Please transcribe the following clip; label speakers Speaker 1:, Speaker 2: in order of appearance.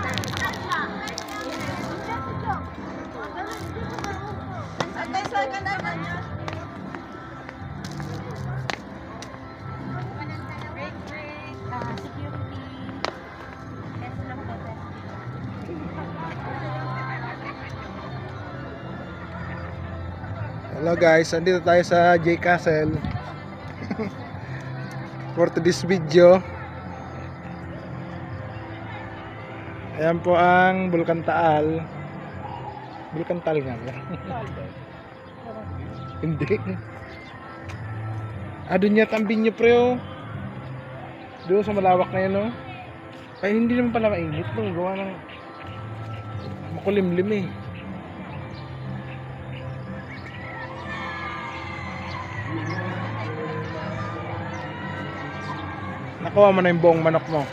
Speaker 1: Hello guys, andito tayo sa J Castle for today's video. Ayan po ang Bulkan Taal. Bulkan Taal nga ba? Hindi. Doon yata ang binyo pre oh. Doon sa malawak na yun oh. Ay hindi naman pala mainit no. Gawa ng makulimlim eh. Nakuha mo na yung buong manok mo.